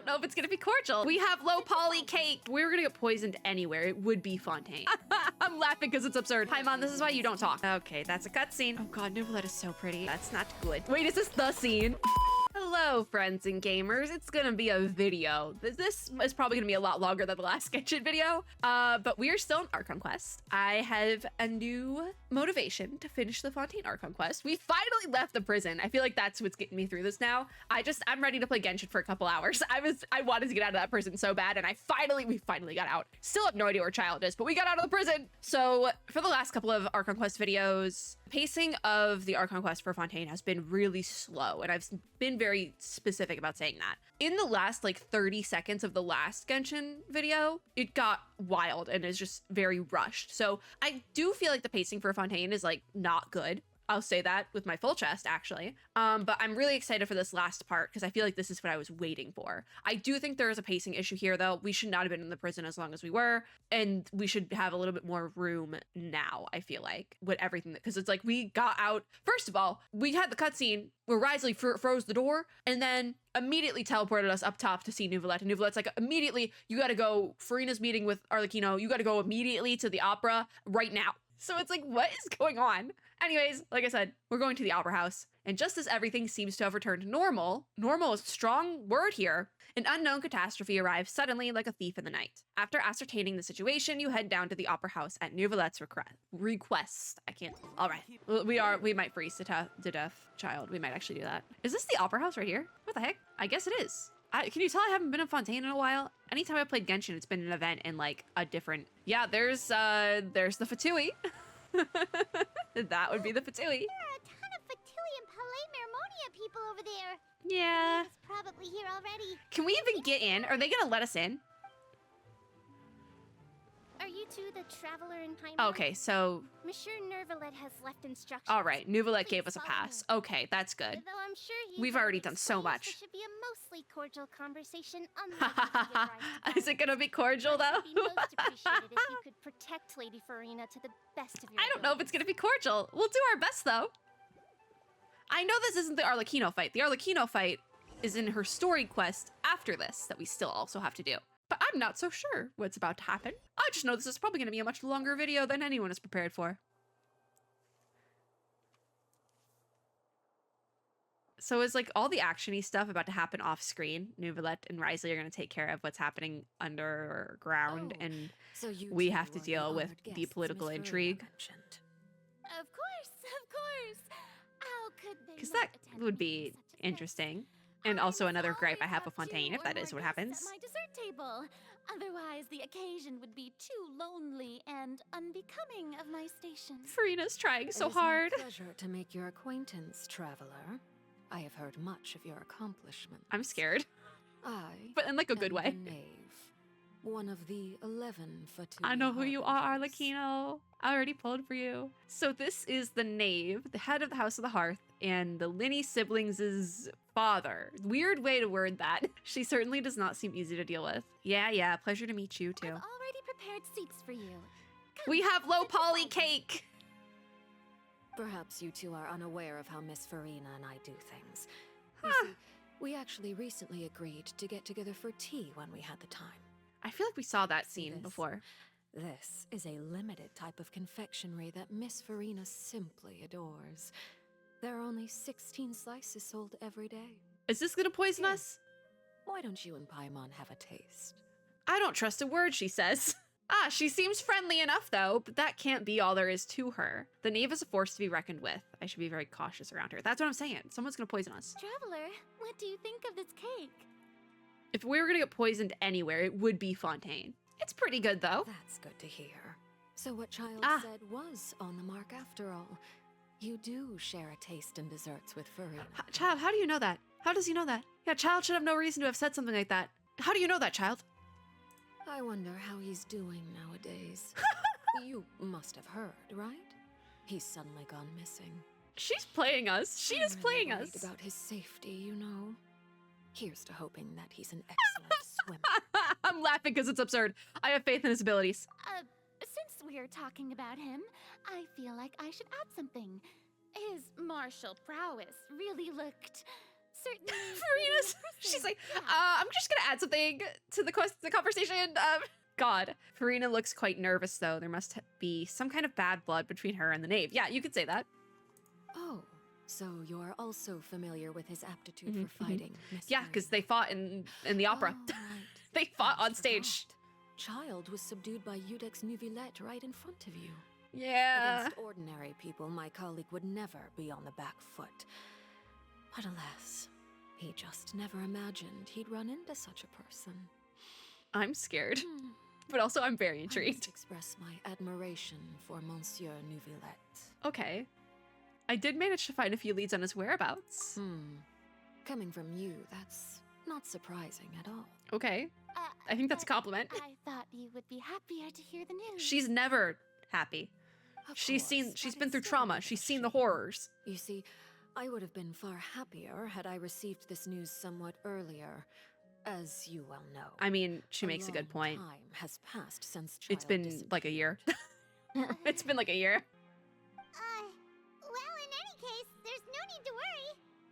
know if it's gonna be cordial. We have low poly cake. We were gonna get poisoned anywhere. It would be Fontaine. I'm laughing because it's absurd. Hi, Mom, this is why you don't talk. Okay, that's a cutscene. Oh God, Nouvellette is so pretty. That's not good. Wait, is this the scene? Hello, friends and gamers. It's gonna be a video. This is probably gonna be a lot longer than the last Genshin video, but we are still on Archon quest. I have a new motivation to finish the Fontaine Archon quest. We finally left the prison. I feel like that's what's getting me through this now. I'm ready to play Genshin for a couple hours. I wanted to get out of that prison so bad, and we finally got out. Still have no idea where Child is, but we got out of the prison. So for the last couple of Archon quest videos, pacing of the Archon quest for Fontaine has been really slow, and I've been very specific about saying that. In the last like 30 seconds of the last Genshin video, it got wild and is just very rushed. So I do feel like the pacing for Fontaine is like not good. I'll say that with my full chest, actually. But I'm really excited for this last part because I feel like this is what I was waiting for. I do think there is a pacing issue here, though. We should not have been in the prison as long as we were, and we should have a little bit more room now, I feel like, with everything. Because it's like we got out. First of all, we had the cutscene where Risley froze the door and then immediately teleported us up top to see Nouvellette. And Nouvellette's like, immediately, you got to go. Farina's meeting with Arlecchino. You got to go immediately to the opera right now. So it's like, what is going on? Anyways, like I said, we're going to the Opera House. And just as everything seems to have returned to normal is a strong word here, an unknown catastrophe arrives suddenly like a thief in the night. After ascertaining the situation, you head down to the Opera House at Nouvellette's request. I can't. All right. We might freeze to death, Child. We might actually do that. Is this the Opera House right here? What the heck? I guess it is. Can you tell I haven't been in Fontaine in a while? Anytime I played Genshin, it's been an event in like a different... Yeah, there's the Fatui. That would be the Fatui. There are a ton of Fatui and Palais Mermonia people over there. Yeah. He's probably here already. Can we even get in? Are they gonna let us in? Are you two the traveler in Paimon? Okay, so... Monsieur Nouvellette has left instructions. All right, Nouvellette gave us a pass. Okay, that's good. Though I'm sure We've already done so much. It should be a mostly cordial conversation. Is it gonna be cordial though? It would be most appreciated if you could protect Lady Farina to the best of your I don't know if it's gonna be cordial. We'll do our best though. I know this isn't the Arlecchino fight. The Arlecchino fight is in her story quest after this that we still also have to do. But I'm not so sure what's about to happen. I just know this is probably going to be a much longer video than anyone is prepared for. So is like all the actiony stuff about to happen off screen? Nouvellette and Risley are going to take care of what's happening underground, and so we have to deal with the political intrigue. Of course. How could they? Because that would be interesting. And also another gripe I have with Fontaine, if that is what happens. At my dessert table. Otherwise, the occasion would be too lonely and unbecoming of my station. Farina's trying so hard. It is my pleasure to make your acquaintance, traveler. I have heard much of your accomplishments. I'm scared. I but in like a good way. The knave, one of the 11 Fatui. I know who you are, Arlecchino. I already pulled for you. So this is the knave, the head of the House of the Hearth, and the Linny siblings' father. Weird way to word that. She certainly does not seem easy to deal with. Yeah, pleasure to meet you too. I've already prepared seats for you. We have low poly cake. Perhaps you two are unaware of how Miss Farina and I do things. You see, we actually recently agreed to get together for tea when we had the time. I feel like we saw that scene before. This is a limited type of confectionery that Miss Farina simply adores. There are only 16 slices sold every day. Is this gonna poison us? Why don't you and Paimon have a taste? I don't trust a word she says. She seems friendly enough though, but that can't be all there is to her. The knave is a force to be reckoned with. I should be very cautious around her. That's what I'm saying. Someone's gonna poison us. Traveler, what do you think of this cake? If we were gonna get poisoned anywhere, it would be Fontaine. It's pretty good though. That's good to hear. So what Child said was on the mark after all. You do share a taste in desserts with Farina. Child, how do you know that? How does he know that? Yeah, Child should have no reason to have said something like that. How do you know that, Child? I wonder how he's doing nowadays. You must have heard, right? He's suddenly gone missing. She's playing us. She is playing us. Worried about his safety, you know. Here's to hoping that he's an excellent swimmer. I'm laughing because it's absurd. I have faith in his abilities. Since we're talking about him, I feel like I should add something. His martial prowess really looked certainly. Farina's, she's like, I'm just gonna add something to the conversation. God. Farina looks quite nervous though. There must be some kind of bad blood between her and the knave. Yeah, you could say that. Oh, so you're also familiar with his aptitude for fighting, Miss Yeah, because Farina. they fought in the opera. Oh, right. They fought I on stage. forgot. Child was subdued by Udex Nuvillette right in front of you. Yeah. Against ordinary people, my colleague would never be on the back foot. But alas, he just never imagined he'd run into such a person. I'm scared, but also I'm very I intrigued. must express my admiration for Monsieur Nuvillette. Okay. I did manage to find a few leads on his whereabouts. Coming from you, that's not surprising at all. Okay. I think that's a compliment. I thought you would be happier to hear the news. She's never happy. Of She's course, she's that been is through so trauma. She's seen the refreshing. horrors. You see, I would have been far happier had I received this news somewhat earlier, as you well know. I mean, she makes a good long point. Time has passed since It's child been like a year. disappeared. It's been like a year. Well, in any case, there's no need to worry.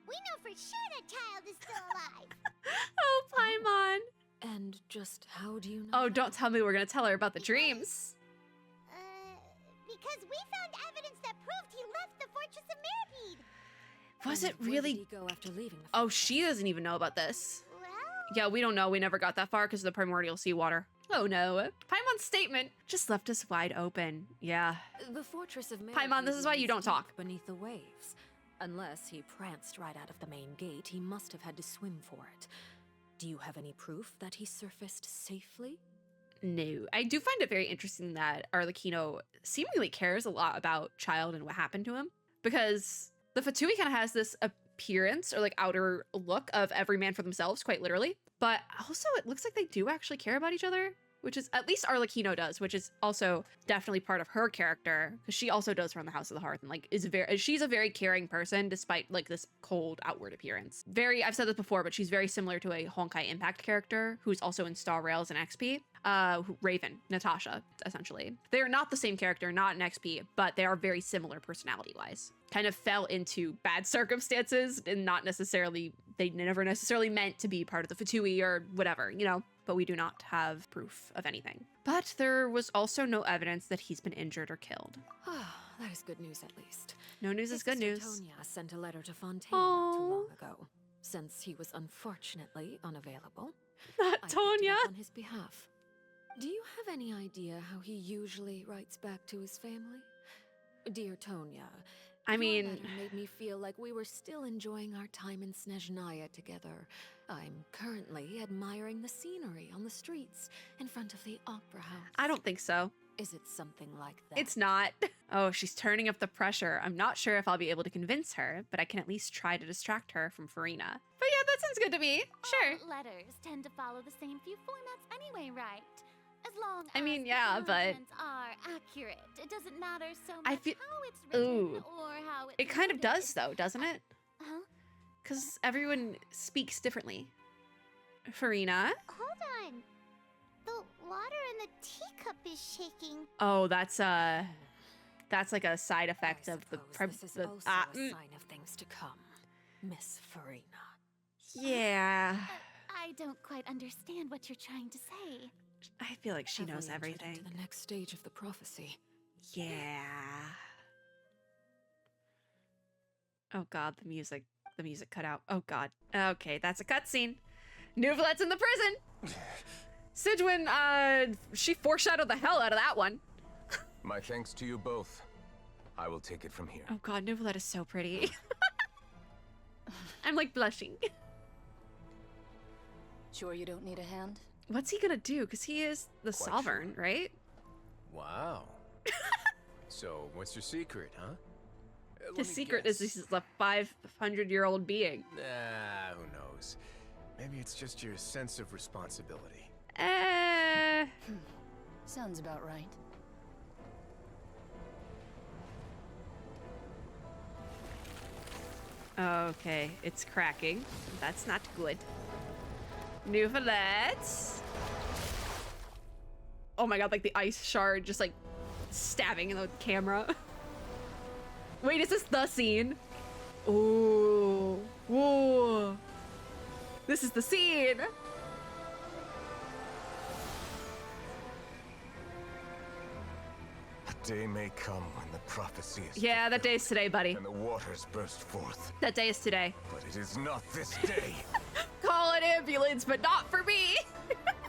We know for sure that child is still alive. Oh, Paimon. And just how do you know? Oh, that? don't tell me we're gonna tell her about the dreams. Because we found evidence that proved he left the Fortress of Mirabede. Was And it where really? did he go after leaving the Oh, fortress? she doesn't even know about this. Well, Yeah, we don't know. We never got that far because of the primordial seawater. Oh no. Paimon's statement just left us wide open. Yeah. The fortress of Paimon, this is why you don't lies talk. deep beneath the waves. Unless he pranced right out of the main gate, he must have had to swim for it. Do you have any proof that he surfaced safely? No. I do find it very interesting that Arlecchino seemingly cares a lot about Child and what happened to him. Because the Fatui kind of has this appearance or like outer look of every man for themselves, quite literally. But also it looks like they do actually care about each other, which is at least Arlecchino does, which is also definitely part of her character because she also does run the House of the Hearth and like she's a very caring person despite like this cold outward appearance. I've said this before, but she's very similar to a Honkai Impact character who's also in Star Rails and XP. Raven, Natasha, essentially. They are not the same character, not in XP, but they are very similar personality-wise. Kind of fell into bad circumstances and they never necessarily meant to be part of the Fatui or whatever, you know, but we do not have proof of anything. But there was also no evidence that he's been injured or killed. That is good news at least. No news is good news. Tonya sent a letter to Fontaine not too Aw. long ago. Since he was unfortunately unavailable, Not I picked it Tonya. up on his behalf. Do you have any idea how he usually writes back to his family? Dear Tonya, I your mean, letter made me feel like we were still enjoying our time in Snezhnaya together. I'm currently admiring the scenery on the streets in front of the opera house. I don't think so. Is it something like that? It's not. Oh, she's turning up the pressure. I'm not sure if I'll be able to convince her, but I can at least try to distract her from Farina. But yeah, that sounds good to me. Sure. All letters tend to follow the same few formats anyway, right? As long I mean, as yeah, the but- contents are accurate. It doesn't matter so much I feel- how it's written Ooh. or how it's It kind of worded. does though, doesn't it? Huh? Because everyone speaks differently. Farina? hold on. The water in the teacup is shaking. Oh, that's like a side effect I of the suppose this is also a sign of things to come, Miss Farina. yeah. I don't quite understand what you're trying to say. I feel like she knows Heavily entered everything. into the next stage of the prophecy. Yeah. Oh god, the music cut out. Oh god. Okay, that's a cutscene. Nuvelette's in the prison. Sidwin, she foreshadowed the hell out of that one. My thanks to you both. I will take it from here. Oh god, Nuvolette is so pretty. I'm like blushing. Sure you don't need a hand? What's he gonna do? Because he is the Quite sovereign, sure. right? Wow. So, what's your secret, huh? Let His me secret is guess. he's a 500-year-old being. Nah, who knows? Maybe it's just your sense of responsibility. Sounds about right. Okay, it's cracking. That's not good. Nuvolette. Oh my god, like the ice shard just like stabbing in the camera. Wait, is this the scene? Ooh. Whoa. This is the scene. A day may come when the prophecy is Yeah, that fulfilled, day's today, buddy. and the waters burst forth. That day is today. But it is not this day. Call an ambulance, but not for me.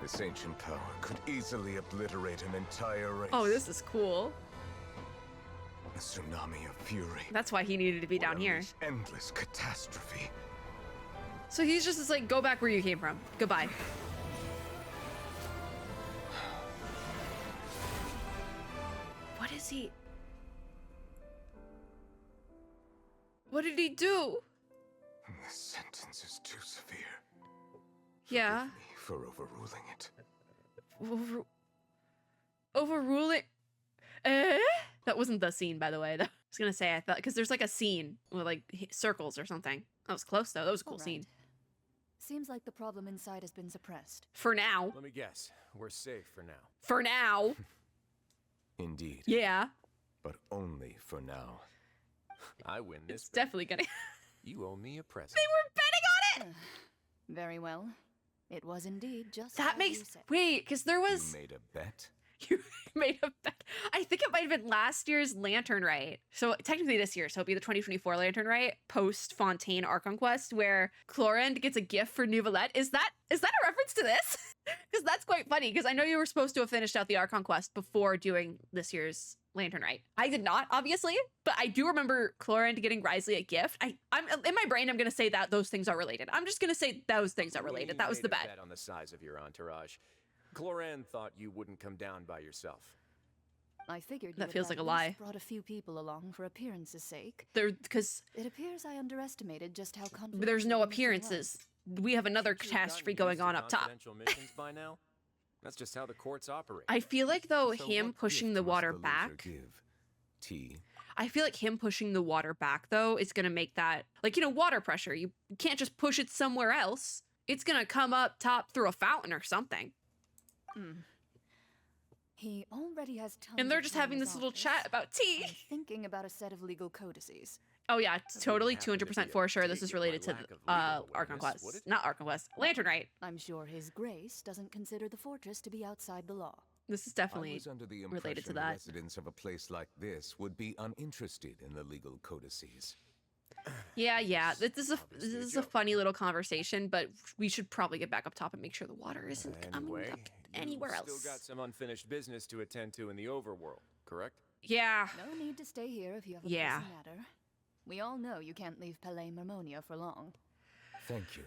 This ancient power could easily obliterate an entire race. Oh, this is cool. A tsunami of fury. That's why he needed to be down would here. unleash endless catastrophe. So he's just like, go back where you came from. Goodbye. What is he? What did he do? This sentence is too severe. Yeah. Forgive me for overruling it. Overruling. Eh? That wasn't the scene, by the way. I was gonna say, I thought, because there's like a scene with like circles or something. That was close though. That was a cool All right. scene. Seems like the problem inside has been suppressed. For now. Let me guess. We're safe for now. For now. Indeed. Yeah. But only for now. I win this. It's definitely gonna. You owe me a present. They were betting on it. Very well. It was indeed just That as makes you said. wait, because there was You made a bet? you made a bet. I think it might have been last year's Lantern Rite. So technically this year, so it'll be the 2024 Lantern Rite post Fontaine Archon quest where Clorend gets a gift for Nouvellette. Is that a reference to this? Because that's quite funny. Because I know you were supposed to have finished out the Archon quest before doing this year's Lantern Rite. I did not, obviously, but I do remember Clorend getting Risley a gift. I'm in my brain. I'm gonna say that those things are related. I'm just gonna say those things are related. We That was made the a bet. on the size of your entourage. Cloran thought you wouldn't come down by yourself. I figured you That would feels have like a at lie. least brought a few people along for appearances' sake. Because It appears I underestimated just how there's no confidential the mission was. appearances. We have another Should have catastrophe gotten going used to on up top. confidential missions by now. That's just how the courts operate. I feel like though So him what pushing gift the must water loser back. Give? Tea? I feel like him pushing the water back though is gonna make that like water pressure. You can't just push it somewhere else. It's gonna come up top through a fountain or something. He already has tons And they're of just time in having his this little office. chat about tea. I'm thinking about a set of legal codices. Oh yeah, totally happen to be 200% a for sure. This dig is at my related to lack of legal Archon awareness, Quest, would it? not Archon Quest, Lantern Rite. I'm sure His Grace doesn't consider the fortress to be outside the law. This is I definitely was under the related to impression that. residents of a place like this would be uninterested in the legal codices. Yeah. This is obviously a a joke. funny little conversation, but we should probably get back up top and make sure the water isn't coming Anyway, up anywhere you've else. Still got some unfinished business to attend to in the overworld, correct? Yeah. No need to stay here if you have a Yeah. pressing matter. We all know you can't leave Palais Mermonia for long. Thank you.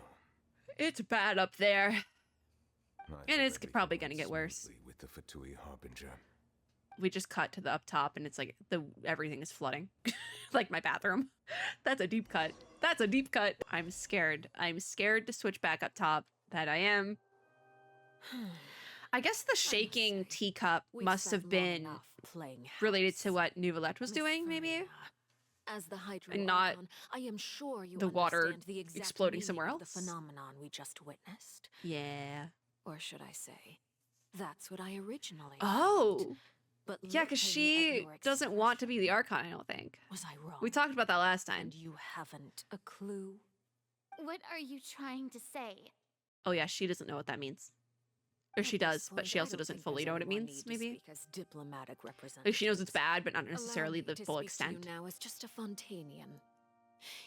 It's bad up there. I And hope it's everything probably went gonna get worse. smoothly with the Fatui Harbinger. We just cut to the up top and it's like everything is flooding. Like my bathroom. That's a deep cut. That's a deep cut. I'm scared. I'm scared to switch back up top. That I am. I guess the shaking say, teacup We've must spent have long been enough playing related house. to what Nouvellette was Miss doing, maybe? Farina, As the Hydro And not Archon, I am sure you the water understand the exact exploding meaning somewhere of else. The phenomenon we just witnessed, Yeah. or should I say, that's what I originally. Oh. thought. But Yeah, because looking she at your doesn't want to be the expression, Archon, I don't think. Was I wrong? We talked about that last time. And you haven't a clue. What are you trying to say? Oh yeah, she doesn't know what that means. Or she At this does, but point, she I also don't doesn't think fully there's know what it any more means, need to maybe? speak as diplomatic Like she knows it's representatives. bad, but not Allow necessarily me the to full speak to extent. you now as just a Fontanian.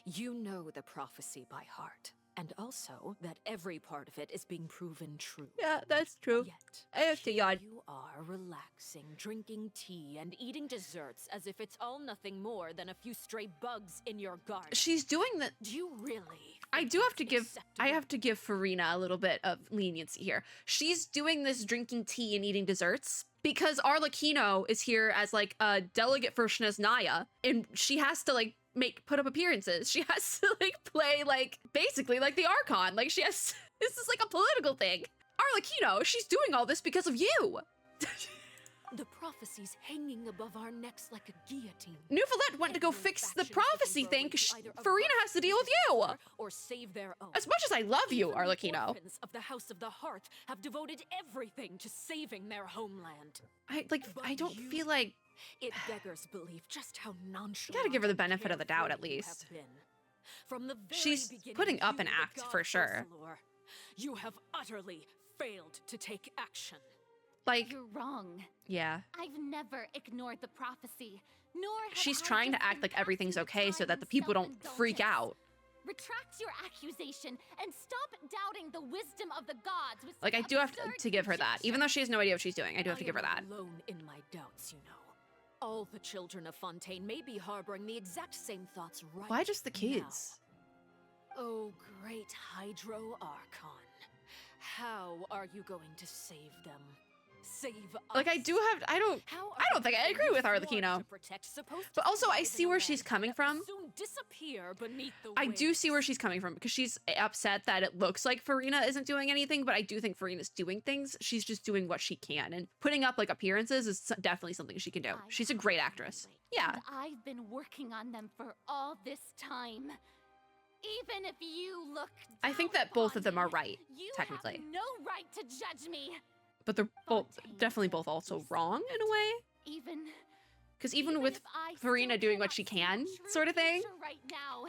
You know the prophecy by heart, and also that every part of it is being proven true. Yeah, that's true. Yet, I have to here yawn. you are relaxing, drinking tea, and eating desserts as if it's all nothing more than a few stray bugs in your garden. She's doing the Do you really? I think do have that's to give I acceptable? have to give Farina a little bit of leniency here. She's doing this drinking tea and eating desserts because Arlecchino is here as like a delegate for Snezhnaya, and she has to like put up appearances. She has to like play like basically like the Archon. Like she has this is like a political thing. Arlecchino, she's doing all this because of you. The prophecy's hanging above our necks like a guillotine. Nouvellette went to go Every fix the faction prophecy looking for a thing way because to either Farina avert has to deal with you. disaster or save their own. As much as I love you, Even the Arlecchino. orphans of the House of the Hearth have devoted everything to saving their homeland. I But don't you- feel like It beggars belief just how nonchalant. gotta give her the and benefit of the doubt, at carefree you least. have been. From the very She's beginning, putting up you, an the act god for sure. Furthalor, you have utterly failed to take action. Like, You're wrong. yeah. I've never ignored the prophecy, nor have She's I trying to just act been like everything's passing okay time so that in the people don't freak self-indulgence. out. Retract your accusation and stop doubting the wisdom of the gods. With Like, I such do have absurd to give her that. Even though she has no idea what she's doing, I do have to give her I that. am not alone in my doubts, you know. All the children of Fontaine may be harboring the exact same thoughts right Why just the now. kids? Oh, great Hydro Archon. How are you going to save them? Save us? Like, I don't think I agree with Arlecchino. But also, I see where she's coming from. Soon disappear beneath the I do waves. see where she's coming from because she's upset that it looks like Farina isn't doing anything, but I do think Farina's doing things. She's just doing what she can, and putting up like appearances is definitely something she can do. She's a great actress. Yeah. And I've been working on them for all this time. Even if you look I think down that both of them upon are me, right, you technically. have no right to judge me. But they're both definitely both also wrong in a way. Even Because even with if I Farina still doing what cannot she see can, the true sort of thing, future right now,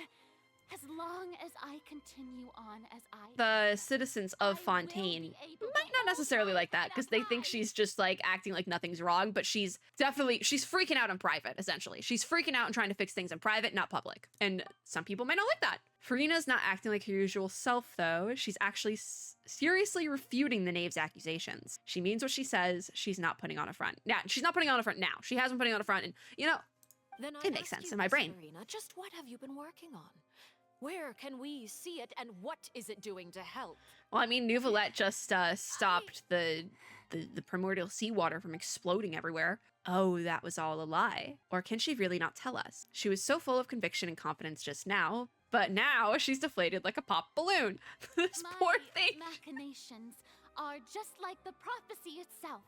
as long as I continue on as I the citizens of I will Fontaine be able to might not hold necessarily my like that head because up they think high. she's just like acting like nothing's wrong, but she's freaking out in private, essentially. She's freaking out and trying to fix things in private, not public. And some people might not like that. Farina's not acting like her usual self, though. She's actually seriously refuting the knave's accusations. She means what she says. She's not putting on a front. Yeah, she's not putting on a front now. She has been putting on a front, and, you know, Then it makes sense in my brain. Serena, just what have you been working on? Where can we see it, and what is it doing to help? Well, I mean, Nouvellette just stopped the primordial seawater from exploding everywhere. Oh, that was all a lie. Or can she really not tell us? She was so full of conviction and confidence just now, but now she's deflated like a pop balloon. This My poor thing. machinations are just like the prophecy itself.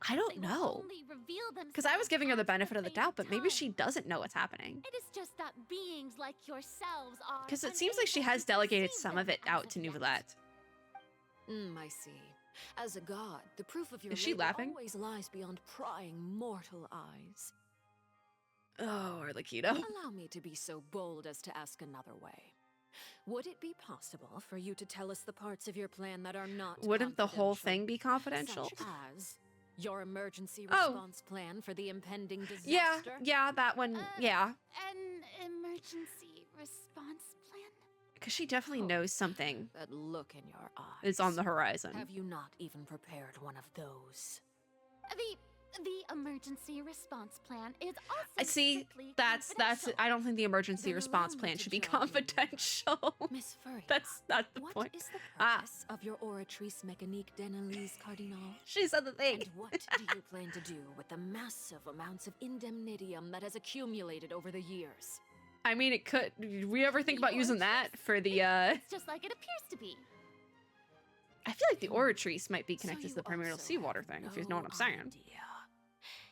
I They don't will know. only reveal Because I was themselves giving her the at benefit of the fate doubt, but maybe time. she doesn't know what's happening. It is just that beings like yourselves are. Because it seems like she unable has to delegated perceive some of them it out as to of yet. Nouvellette. I see. As a god, the proof of your Is she labor laughing? always lies beyond prying mortal eyes. Oh, Arlecchino. Allow me to be so bold as to ask another way. Would it be possible for you to tell us the parts of your plan that are not Wouldn't the whole confidential? thing be confidential? Such as your emergency Oh. response plan for the impending disaster? Yeah, that one, yeah. An emergency response plan? Because she definitely Oh. knows something That look in your eyes. is on the horizon. Have you not even prepared one of those? The emergency response plan is also I see. strictly That's. confidential. I don't think the emergency Then response allow me plan to should be join you. confidential. Miss Furry. That's not the What point. is the Ah. purpose of your oratrice mécanique d'analyse cardinal? She said the thing. And what do you plan to do with the massive amounts of indemnitium that has accumulated over the years? I mean, it could. Did we ever think about using that for the? It's just like it appears to be. I feel like the oratrice might be So connected to you the primordial also seawater have thing. If you know what I'm no saying. idea.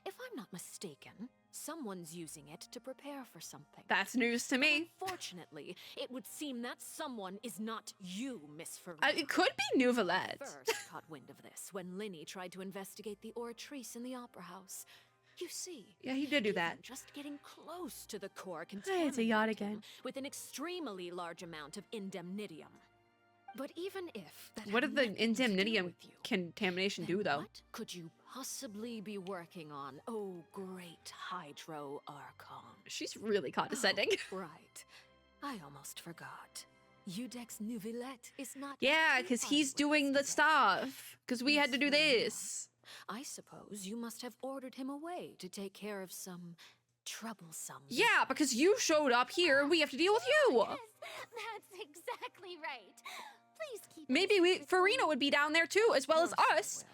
If I'm not mistaken, someone's using it to prepare for something. That's news to me. Unfortunately, it would seem that someone is not you, Miss Farina. It could be Nouvellette. First caught wind of this when Linny tried to investigate the oratrice in the opera house. You see, Yeah, he did do even that. just getting close to the core Hey, it's a yacht contaminated him again. with an extremely large amount of indemnitium. But even if that What had did the nothing to do indemnitium with you, contamination then do, though? what could you possibly be working on, oh great Hydro Archon? She's really condescending. Right. I almost forgot. Udex Nouvellette is not Yeah, actually because part he's of what doing the this is about. stuff. Because we had to do this. I suppose you must have ordered him away to take care of some troublesome. Yeah, because you showed up here and we have to deal with you. Yes, that's exactly right. Please keep. Maybe Farina would be down there too, as well as Of course us.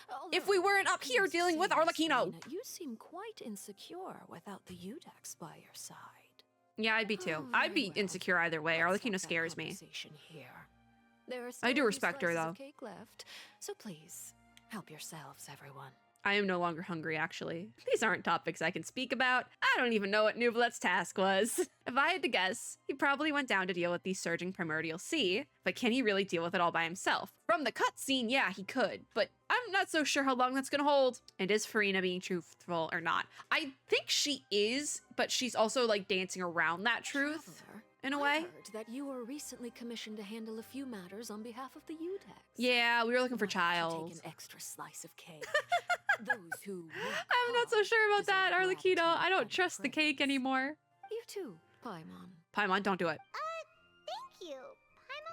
I will. If we weren't up here Please dealing with see, Miss Arlecchino. Farina, you seem quite insecure without the Udex by your side. Yeah, I'd be too. Oh, I'd very be well. insecure either way. Let's Arlecchino have that scares me. conversation here. There are I still do a few respect her, slices though. of cake left, so please help yourselves, everyone. I am no longer hungry, actually. These aren't topics I can speak about. I don't even know what Nouvellette's task was. If I had to guess, he probably went down to deal with the surging primordial sea, but can he really deal with it all by himself? From the cutscene, yeah, he could, but I'm not so sure how long that's gonna hold. And is Farina being truthful or not? I think she is, but she's also like dancing around that truth. Traveler, in a I way. heard that you were recently commissioned to handle a few matters on behalf of the UTEX. Yeah, we were looking for Why don't you Child. take an extra slice of cake. Those who work I'm not so hard sure about that, deserve Arlecchino. gratitude I don't and trust the cake praise. anymore. You too, Paimon. Paimon, don't do it. Thank you.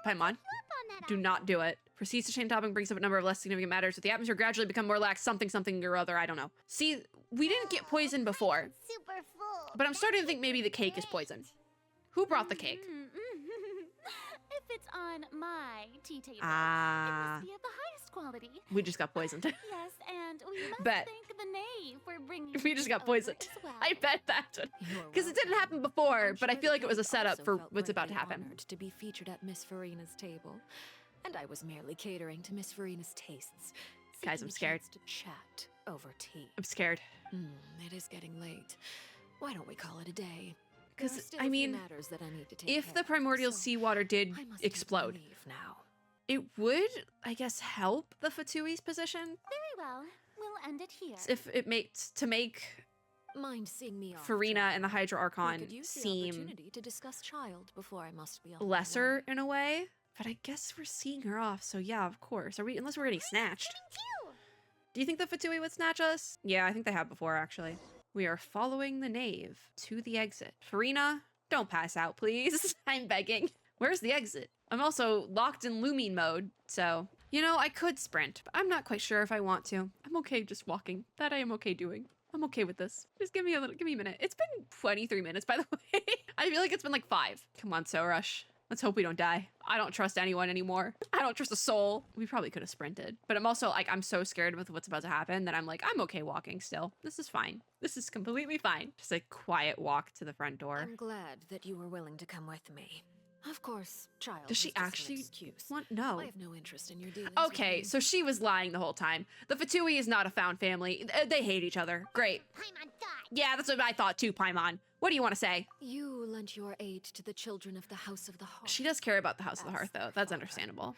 Paimon, Up on that do not do it. Proceeds to change topic, brings up a number of less significant matters. With the atmosphere gradually become more lax, something or other, I don't know. See, we didn't get poisoned before, Super full. but I'm starting to think maybe the cake is poisoned. Who brought the cake? If it's on my tea table, it Ah, must be of the highest quality. we just got poisoned. Yes, and we must Bet. thank the knave for bringing We just got over poisoned. as well. I bet that one. You're Because it didn't welcome. happen before, I'm but I sure feel the like it was a cake setup also for felt what's about to greatly happen. honored to be featured at Miss Farina's table, and I was merely catering to Miss Farina's tastes. Guys, seeking I'm a scared. chance to chat over tea. I'm scared. It is getting late. Why don't we call it a day? There are Because, still I a few mean, matters that I need to take if care the of, primordial so seawater did I must explode, leave now. it would, I guess, help the Fatui's position. Very well. We'll end it here. If it makes, to make Mind seeing me off, Farina John? and the Hydro We Archon could use the seem opportunity to discuss Child before I must be on my lesser way. in a way. But I guess we're seeing her off, so yeah, of course. Are we, unless we're getting snatched. Do you think the Fatui would snatch us? Yeah, I think they have before, actually. We are following the knave to the exit. Farina, don't pass out, please. I'm begging. Where's the exit? I'm also locked in Lumine mode, so... You know, I could sprint, but I'm not quite sure if I want to. I'm okay just walking. That I am okay doing. I'm okay with this. Just give me a minute. It's been 23 minutes, by the way. I feel like it's been like 5. Come on, So Rush. Let's hope we don't die. I don't trust anyone anymore. I don't trust a soul. We probably could have sprinted. But I'm also like, I'm so scared with what's about to happen that I'm like, I'm okay walking still. This is fine. This is completely fine. Just a quiet walk to the front door. I'm glad that you were willing to come with me. Of course, Child. Does she was just an actually excuse. want? No. I have no interest in your dealings. with Okay, me. so she was lying the whole time. The Fatui is not a found family. They hate each other. Great. Paimon thought. Yeah, that's what I thought too, Paimon. What do you want to say? You lent your aid to the children of the House of the Hearth. She does care about the House of the Hearth, That's though. her That's father. understandable.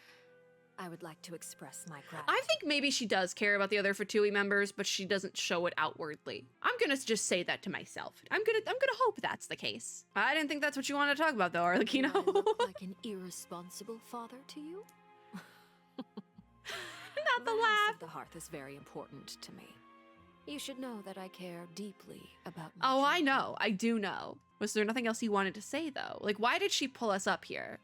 I would like to express my gratitude. I think maybe she does care about the other Fatui members, but she doesn't show it outwardly. I'm gonna just say that to myself. I'm gonna hope that's the case. I didn't think that's what you wanted to talk about, though, Do I Arlecchino. look like an irresponsible father to you? Not the House laugh. of the Hearth is very important to me. You should know that I care deeply about my Oh, I children. know. I do know. Was there nothing else you wanted to say, though? Like, why did she pull us up here?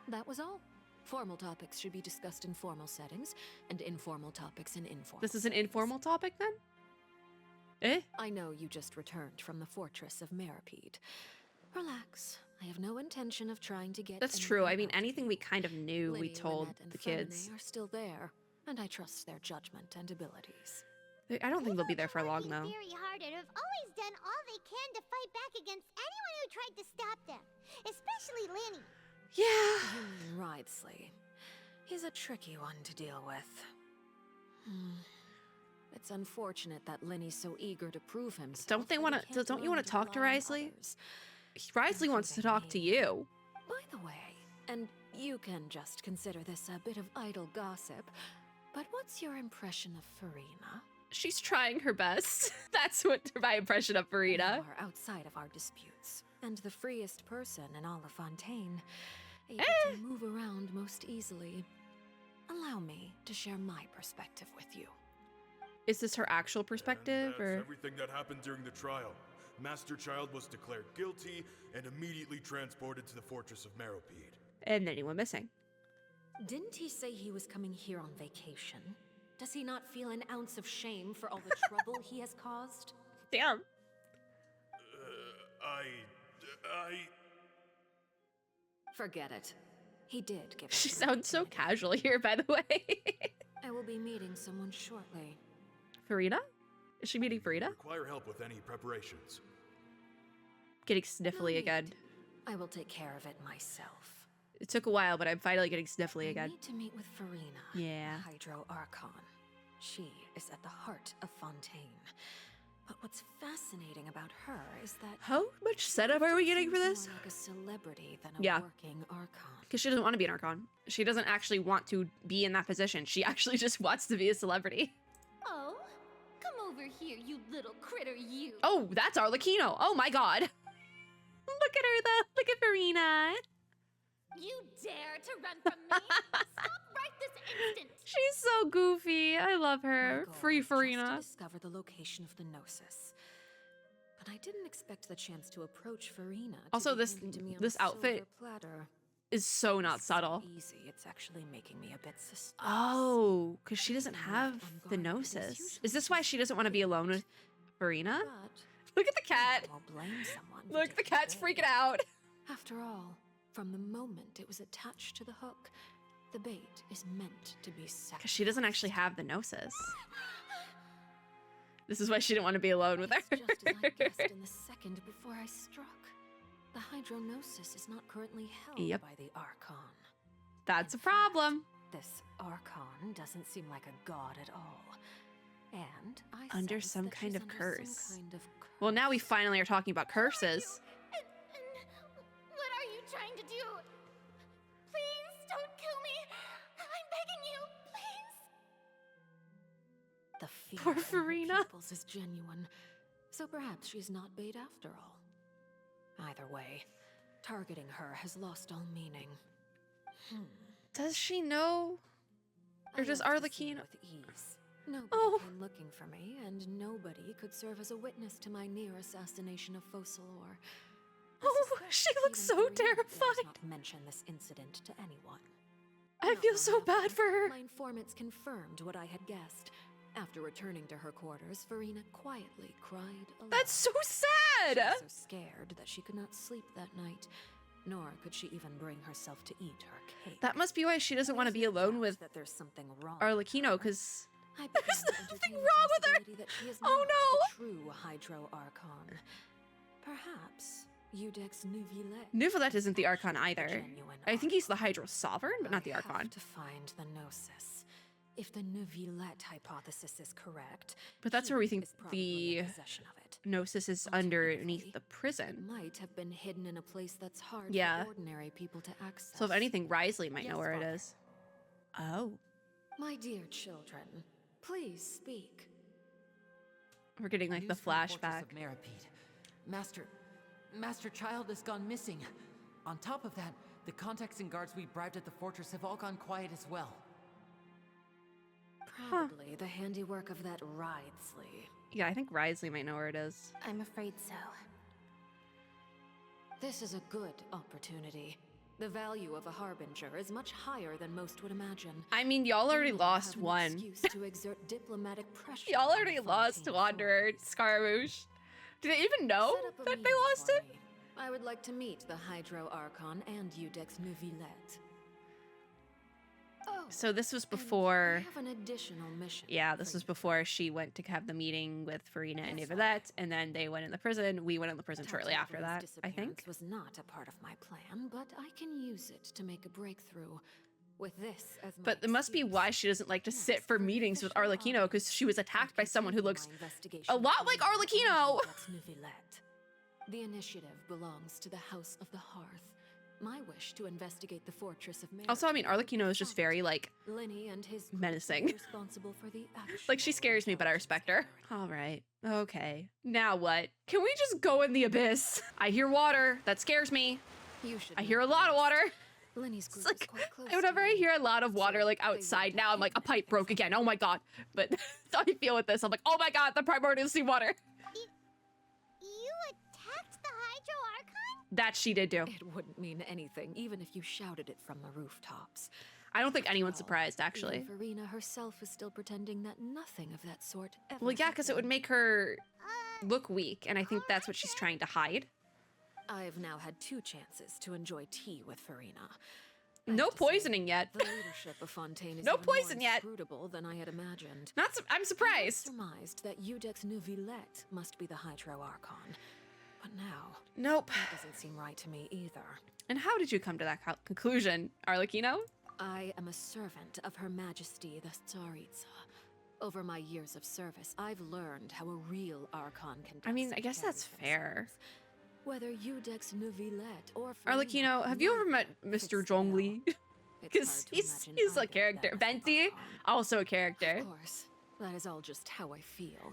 That was all. Formal topics should be discussed in formal settings, and informal topics in informal This is an settings. informal topic, then? Eh? I know you just returned from the fortress of Meripede. Relax. I have no intention of trying to get That's true. I anything mean, out of anything you. we kind of knew, we Linny, told Lynette, and the Femine kids. are still there, and I trust their judgment and abilities. I don't think they'll be there for long, Working though. very hard and have always done all they can to fight back against anyone who tried to stop them, especially Linny. Yeah. You mean Wriothesley. He's a tricky one to deal with. It's unfortunate that Linny's so eager to prove himself. Don't they that want he to? can't Don't you learn want to talk to rely on Wriothesley? others. Wriothesley wants to talk to you. By the way, and you can just consider this a bit of idle gossip, but what's your impression of Farina? She's trying her best. That's what my impression of Farina. You are outside of our disputes, and the freest person in all of Fontaine, able to move around most easily. Allow me to share my perspective with you. Is this her actual perspective, And or? that's everything that happened during the trial. Master Child was declared guilty and immediately transported to the fortress of Meripede. And then he went missing. Didn't he say he was coming here on vacation? Does he not feel an ounce of shame for all the trouble he has caused? Damn. Forget it. He did give She us sounds so casual here, by the way. I will be meeting someone shortly. Farina? Is she meeting Farina? Require help with any preparations. Getting sniffly No again. need. I will take care of it myself. It took a while, but I'm finally getting sniffly I again. need to meet with Farina, Yeah. the Hydro Archon. She is at the heart of Fontaine. But what's fascinating about her is that How much setup are we getting for she's this? more like a celebrity than a Yeah. working Archon. Because she doesn't want to be an Archon. She doesn't actually want to be in that position. She actually just wants to be a celebrity. Oh, come over here, you little critter, you. Oh, that's Arlecchino. Oh my god. Look at her though. Look at Farina. You dare to run from me? Stop right this instant! She's so goofy. I love her. My goal Free was just Farina. to discover the location of the Gnosis. But I didn't expect the chance to approach Farina. Also, to be this- handed to me on this a silver outfit platter. Is so not It's so subtle. easy. It's actually making me a bit suspicious. Oh, because she doesn't have On the guard, it is Gnosis. usually Is this why she doesn't want to be alone with Farina? But Look at the cat. I'll blame someone for Look, the taking cat's bait. freaking out. After all, from the moment it was attached to the hook, the bait is meant to be Because sacrificed. she doesn't actually have the Gnosis. This is why she didn't want to be alone with her. It's just as I guessed in the second before I struck. The Hydronosis is not currently held Yep. by the Archon. That's a In fact, problem. This Archon doesn't seem like a god at all. And I Under sense some that kind she's of under curse. Some kind of Well, now we curse. finally are talking about curses. And what are you trying to do? Please don't kill me. I'm begging you, please. The fear Poor in her Farina. pupils is genuine, so perhaps she's not bait after all. Either way, targeting her has lost all meaning. Does she know? Or I does left the scene Arlecchino? with ease. Nobody Oh. came looking for me, and nobody could serve as a witness to my near assassination of Focalor. Oh, she looks so terrified. Not mention this incident to anyone. I Not feel long so bad after, for her. My informants confirmed what I had guessed. After returning to her quarters, Farina quietly cried aloud. That's so She sad. was so scared that she could not sleep that night, nor could she even bring herself to eat her cake. That must be why she doesn't want to be alone with That there's something wrong. Arlecchino, because I there's began to nothing entertain the wrong with her. possibility that she is Oh, not no. the true Hydro Archon. Perhaps Udex Nuvillet. Nuvillet isn't the Archon actually either. genuine I think he's the Archon. Hydro Sovereign, but not the I have Archon. to find the Gnosis. If the Nuvillet hypothesis is correct, But that's he where we think is probably the in possession of it. Gnosis is underneath Alternatively, the It prison. might have been hidden in a place that's hard Yeah. for ordinary people to access. So if anything, Risley might know Yes, where it Father. is. Oh. My dear children, please speak. We're getting like the News from Fortress flashback. of Meripede. Master Child has gone missing. On top of that, the contacts and guards we bribed at the fortress have all gone quiet as well. Probably the handiwork of that Risley. Yeah, I think Risley might know where it is. I'm afraid so. This is a good opportunity. The value of a harbinger is much higher than most would imagine. I mean, y'all already We lost have an one. excuse to exert diplomatic pressure Y'all on already the lost Fontaine Wanderer, force. Scaramouche. Do they even know Set up a that they meeting lost for it? me. I would like to meet the Hydro Archon and Udex Nuvillet. Oh, So this was and before. I have an additional mission. Yeah, this for was you. before she went to have the meeting with Farina and Yes, Nicolette, and then they went in the prison. We went in the prison shortly after Tartaglia's that, I think. disappearance was not a part of my plan, but I can use it to make a breakthrough. With this as my But it must be excuse. why she doesn't like to sit Next, for for meetings with official Arlecchino, audit, because she was attacked by and someone who continue looks my investigation a lot of like Farina Arlecchino. and Udex Nuvillet. The initiative belongs to the House of the Hearth. My wish to investigate the fortress of Also, I mean, Meripede Arlecchino is just very, like, Lenny and his group menacing. are responsible for the like she actual scares me, but I respect her. All right. Okay. Now what? Can we just go in the abyss? I hear water. That scares me. You should I know hear a lot of this. water. Lenny's It's group is like, quite close whenever to I me. hear a lot of water, like So they outside would now, I'm like, a have pipe broke again. Oh my god. But that's how I feel with this. I'm like, oh my god, the primordial sea water. You attacked the Hydro Archon? That she did do. It wouldn't mean anything, even if you shouted it from the rooftops. I don't think anyone's Well, surprised, actually. Even Farina herself is still pretending that nothing of that sort ever Well, yeah, because it would happened. make her look weak, and I think that's what she's trying to hide. I've now had 2 chances to enjoy tea with Farina. I No have to say, poisoning yet. The leadership of Fontaine is No even more poison yet. inscrutable than I had imagined. I'm I surprised. surmised that Udex Nuvillet must be the Hydro Archon. But now, Nope. that doesn't seem right to me either. And how did you come to that conclusion, Arlecchino? I am a servant of Her Majesty the Tsaritsa. Over my years of service, I've learned how a real Archon can. I mean, I guess that's fair. Whether Udex Nuvillet or Arlecchino, have you ever met Mr. Zhongli? Because he's a character. Venti, also a character. Of course, that is all just how I feel.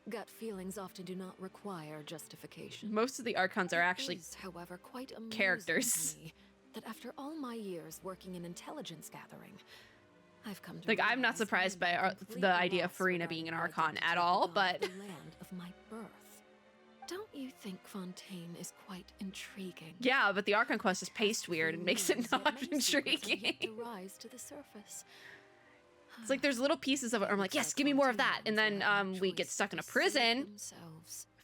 Gut feelings often do not require justification. Most of the Archons are actually It is, however, quite amusing characters. to me that after all my years working in intelligence gathering, I've come to Like, I'm not realize surprised I am by the completely idea of lost Farina regarding being an the Archon identity at of all, the but god of the land of my birth. Don't you think Fontaine is quite intriguing? yeah, but the Archon quest is paced weird and makes it Ruins, yet not many secrets have yet intriguing. to rise to the surface. It's like there's little pieces of it. I'm like, yes, give me more of that, and then we get stuck in a prison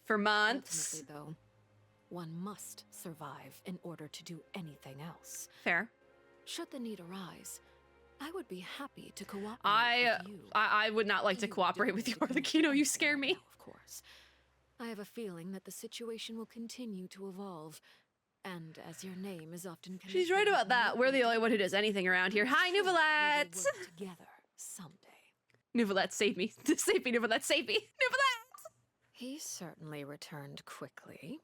for months. Ultimately, though, one must survive in order to do anything else. Fair. Should the need arise, I would be happy to cooperate I with you. would not like to You cooperate don't with you, need to Arlecchino. You defend scare me. now, of course. I have a feeling that the situation will continue to evolve, and as your name is often connected She's right with about that. We're the Nouvelle, only one who does anything around here. I'm Hi, sure we will Nouvellette! work together someday. Nouvellette, save me. Save me, Nouvellette, save me. Nouvellette! He certainly returned quickly.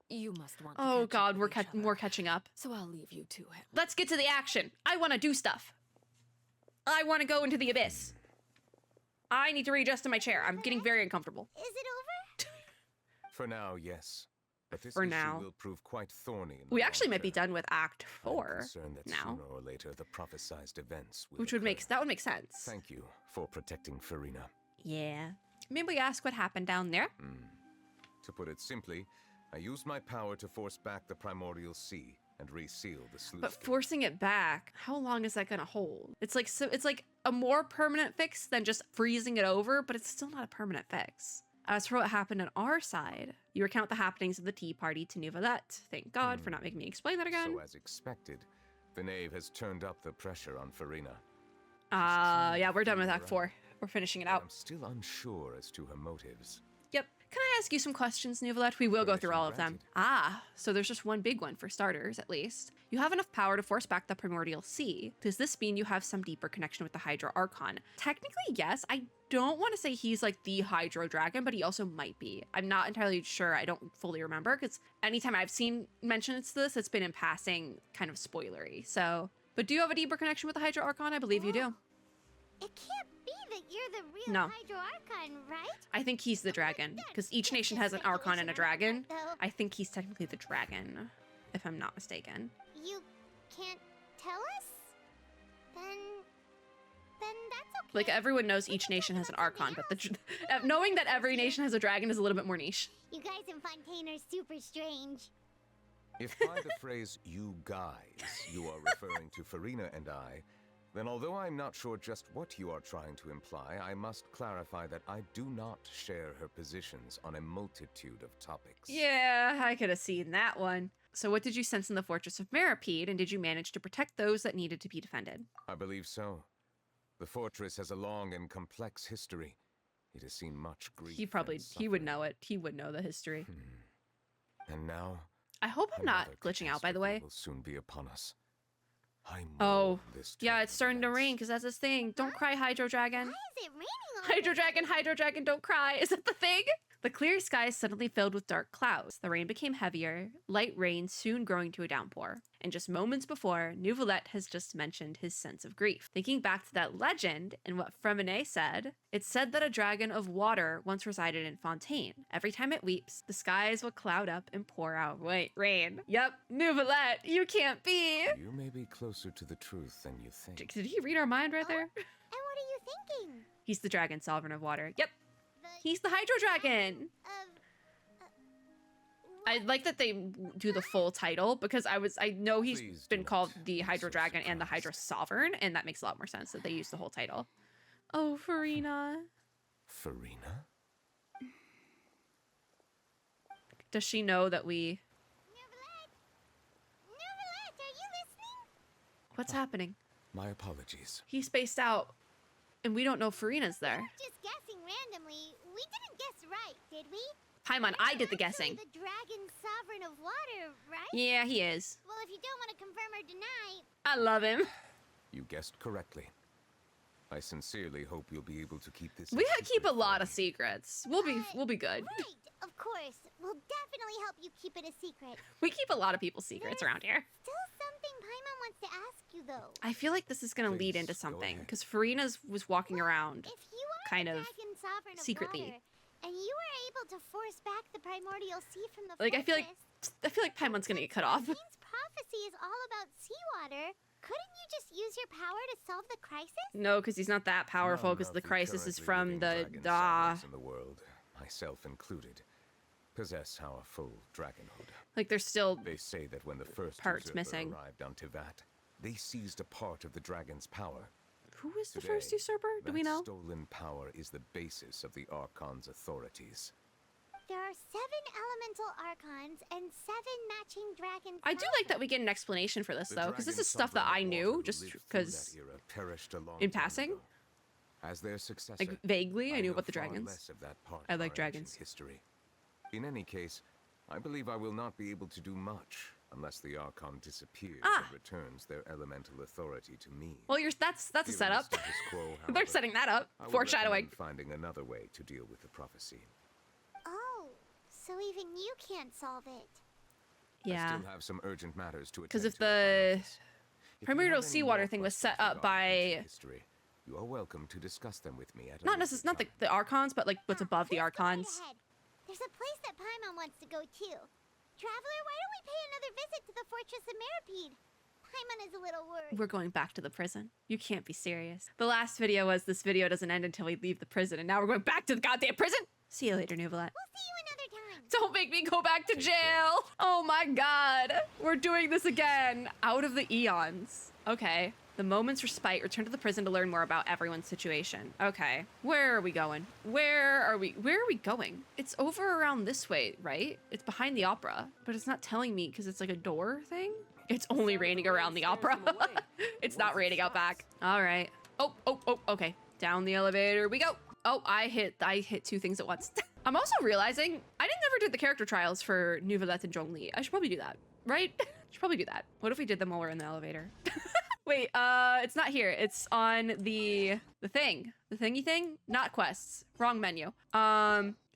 You must want to Oh catch up god, with each other, we're catching up. so I'll leave you to him. Let's get to the action. I want to do stuff. I want to go into the abyss. I need to readjust in my chair. I'm getting very uncomfortable. Is it over? For now, yes. But this For issue now. will prove quite thorny in the We long actually might be term. done with Act I'm 4 concerned that now, sooner or later the prophesized events will which would make occur. that would make sense. Thank you for protecting Farina. Yeah. Maybe we ask what happened down there. To put it simply, I used my power to force back the primordial sea and reseal the sluice But gate. forcing it back, how long is that gonna hold? It's like it's like a more permanent fix than just freezing it over, but it's still not a permanent fix. As for what happened on our side, you recount the happenings of the tea party to Nouvellette. Thank God for not making me explain that again. So as expected, the knave has turned up the pressure on Farina. Yeah, we're done with Act 4. We're finishing it out. I'm still unsure as to her motives. Yep. Can I ask you some questions, Nouvellette? We will go through all of them. Granted. So there's just one big one for starters, at least. You have enough power to force back the primordial sea. Does this mean you have some deeper connection with the Hydro Archon? Technically, yes. I don't want to say he's like the Hydro Dragon, but he also might be. I'm not entirely sure. I don't fully remember, because anytime I've seen mentions to this, it's been in passing, kind of spoilery. So, but do you have a deeper connection with the Hydro Archon? I believe you do. It can't be that you're the real No. Hydro Archon, right? I think he's the dragon, because each nation has an Archon and a dragon. I think he's technically the dragon, if I'm not mistaken. You can't tell us? Then that's okay. Like, everyone knows each nation has an Archon, but knowing that every nation has a dragon is a little bit more niche. You guys in Fontaine are super strange. If by the phrase "you guys" you are referring to Farina and I, then although I'm not sure just what you are trying to imply, I must clarify that I do not share her positions on a multitude of topics. Yeah, I could have seen that one. So what did you sense in the Fortress of Meropide, and did you manage to protect those that needed to be defended? I believe so. The fortress has a long and complex history. It has seen much grief. He would know it. He would know the history. And now, I hope I'm not another glitching out, by the catastrophe way. will soon be upon us. I Oh, mourn this yeah, tragic it's starting to events. rain, because that's his thing. Don't cry, Hydro Dragon. Why is it raining all Hydro Dragon, don't cry. Is that the thing? The clear sky suddenly filled with dark clouds. The rain became heavier, light rain soon growing to a downpour. And just moments before, Nouvellette has just mentioned his sense of grief. Thinking back to that legend and what Freminet said, it said that a dragon of water once resided in Fontaine. Every time it weeps, the skies will cloud up and pour out rain. Yep, Nouvellette, you can't be. You may be closer to the truth than you think. Did he read our mind right there? And what are you thinking? He's the dragon sovereign of water. Yep, The he's the Hydro Dragon. I like that they do the full title, because I know he's Please been do called not the be Hydro so Dragon and the Hydro surprised. Sovereign, and that makes a lot more sense that they use the whole title. Oh, Farina. Farina? Does she know that we... Nouvellette, are you listening? What's happening? My apologies. He spaced out, and we don't know Farina's there. Just guessing randomly. We didn't guess right, did we? Paimon, I did the Actually guessing. The dragon sovereign of water, right? Yeah, he is. Well, if you don't want to confirm or deny, I love him. You guessed correctly. I sincerely hope you'll be able to keep this. We a keep a secret lot from of me. secrets. We'll be good. right, of course. We'll definitely help you keep it a secret. We keep a lot of people's secrets around here. Still something Paimon wants to ask you, though. I feel like this is gonna lead into Please, go something, ahead. because Farina's was walking around. If you are kind the of dragon sovereign of secretly. water, and you were able to force back the primordial sea from the Like, I fortress. feel like Paimon's gonna get cut off. Means prophecy is all about seawater. Couldn't you just use your power to solve the crisis? No, because he's not that powerful, None because of the crisis is currently from living the dragon sagas in the world, myself included, possess our full dragonhood. like there's still They say that when the first Parts usurper missing. arrived on Tivat, they seized a part of the dragon's power. who is the Today, first usurper? Do we that know? stolen power is the basis of the Archon's authorities. There are 7 elemental archons and 7 matching dragons. I do like that we get an explanation for this The though, because this dragon is stuff that sovereign I of knew water just who lived through because that era perished a long in time passing. ago. As their successor, like vaguely I knew know about the far dragons. less of that part I of like our dragons. ancient history. In any case, I believe I will not be able to do much unless the Archon disappears and returns their elemental authority to me. Well, that's a Given the setup. status quo, They're however, setting that up. I would Foreshadowing. recommend finding another way to deal with the prophecy. Oh, so even you can't solve it. I Yeah. still have some urgent matters to attend Because if to at my the office. If you primordial have any seawater more thing was questions set up regarding ancient by history, you are welcome to discuss them with me at a not later not time. the Archons, but like what's above the Here's the way Archons. ahead. There's a place that Paimon wants to go too. Traveler, why don't we pay another visit to the Fortress of Meripede? Paimon is a little worried. We're going back to the prison. You can't be serious. The last video was this video doesn't end until we leave the prison, and now we're going back to the goddamn prison. See you later, Nuvolette. We'll see you another time. Don't make me go back to jail. Oh my god. We're doing this again. Out of the eons. Okay. The moment's respite. Return to the prison to learn more about everyone's situation. Okay. Where are we going? Where are we going? It's over around this way, right? It's behind the opera, but it's not telling me because it's like a door thing. It's only raining around the opera. It's not raining out back. All right. Oh, okay. Down the elevator we go. Oh, I hit 2 things at once. I'm also realizing I never did the character trials for Nuvolette and Zhongli. I should probably do that, right? Should probably do that. What if we did them while we're in the elevator? Wait, it's not here. It's on the thingy thing. Not quests. Wrong menu.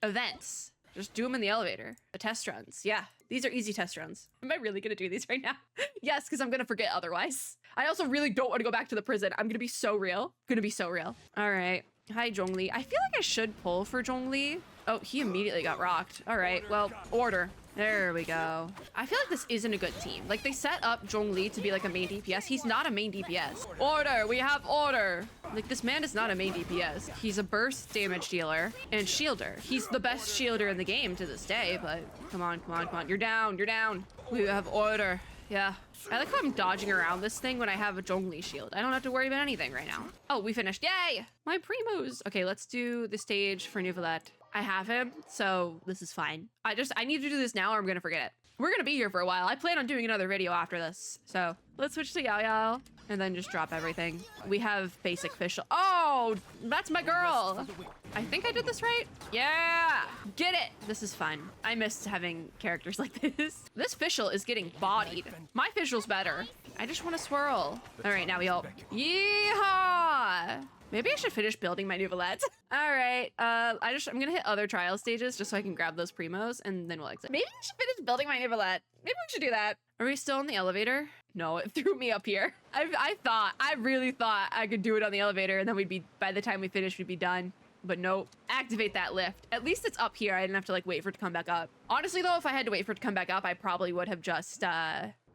Events. Just do them in the elevator. The test runs. Yeah, these are easy test runs. Am I really gonna do these right now? Yes, because I'm gonna forget otherwise. I also really don't want to go back to the prison. I'm gonna be so real. All right. Hi, Zhongli. I feel like I should pull for Zhongli. Oh, he immediately got rocked. All right, well, order. There we go. I feel like this isn't a good team. Like, they set up Zhongli to be like a main DPS. He's not a main DPS. Order, we have order. Like, this man is not a main DPS. He's a burst damage dealer and shielder. He's the best shielder in the game to this day, but come on. You're down. We have order. Yeah. I like how I'm dodging around this thing when I have a Zhongli shield. I don't have to worry about anything right now. Oh, we finished. Yay! My primos. Okay, let's do the stage for Nuvolette. I have him, so this is fine. I need to do this now or I'm gonna forget it. We're gonna be here for a while. I plan on doing another video after this. So let's switch to Yao and then just drop everything. We have basic fish. Oh, that's my girl. I think I did this right. Yeah, get it. This is fun. I missed having characters like this. This fischl is getting bodied. My fischl's better. I just want to swirl. All right, now we all. Yeehaw! Maybe I should finish building my Nuvolette. All right, I'm gonna hit other trial stages just so I can grab those primos and then we'll exit. Maybe I should finish building my Nuvolette. Maybe we should do that. Are we still in the elevator? No, it threw me up here. I really thought I could do it on the elevator and then by the time we finish, we'd be done. But nope. Activate that lift. At least it's up here. I didn't have to like wait for it to come back up. Honestly though, if I had to wait for it to come back up, I probably would have just,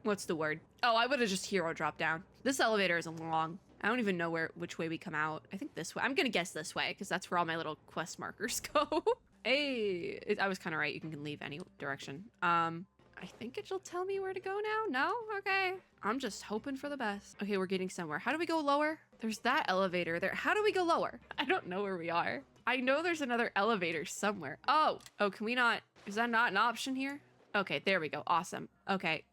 what's the word? Oh, I would have just hero dropped down. This elevator is long. I don't even know which way we come out. I think this way. I'm gonna guess this way because that's where all my little quest markers go. Hey, I was kind of right. You can leave any direction. I think it'll tell me where to go now. No? Okay. I'm just hoping for the best. Okay, we're getting somewhere. How do we go lower? There's that elevator there. How do we go lower? I don't know where we are. I know there's another elevator somewhere. Oh, can we not? Is that not an option here? Okay, there we go. Awesome. Okay,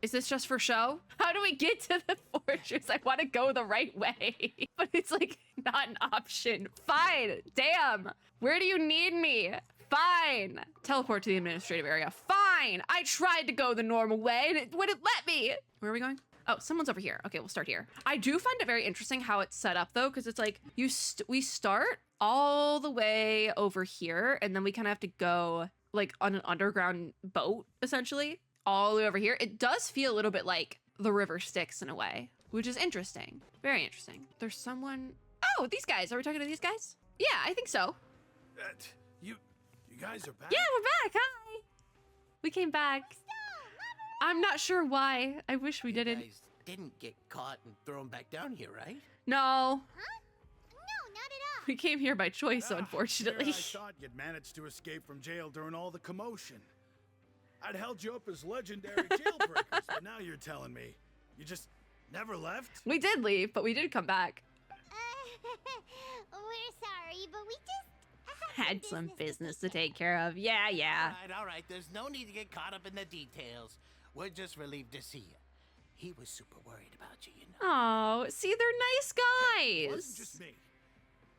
is this just for show? How do we get to the fortress? I want to go the right way, but it's like not an option. Fine. Damn. Where do you need me? Fine. Teleport to the administrative area. Fine. I tried to go the normal way and it wouldn't let me. Where are we going? Oh, someone's over here. Okay, we'll start here. I do find it very interesting how it's set up though, because it's like we start all the way over here and then we kind of have to go like on an underground boat essentially all the way over here. It does feel a little bit like the river Styx in a way, which is interesting. Very interesting. There's someone. Oh, these guys. Are we talking to these guys? Yeah, I think so. You guys are back? Yeah, we're back. Hi. We came back. I'm not sure why. I wish we didn't. You guys didn't get caught and thrown back down here, right? No. Huh? No, not at all. We came here by choice, unfortunately. I thought you'd managed to escape from jail during all the commotion. I'd held you up as legendary jailbreakers, but now you're telling me you just never left? We did leave, but we did come back. We're sorry, but we just Had some business to take care of. Yeah. All right. There's no need to get caught up in the details. We're just relieved to see you. He was super worried about you, you know. Oh, see, they're nice It guys. wasn't just me.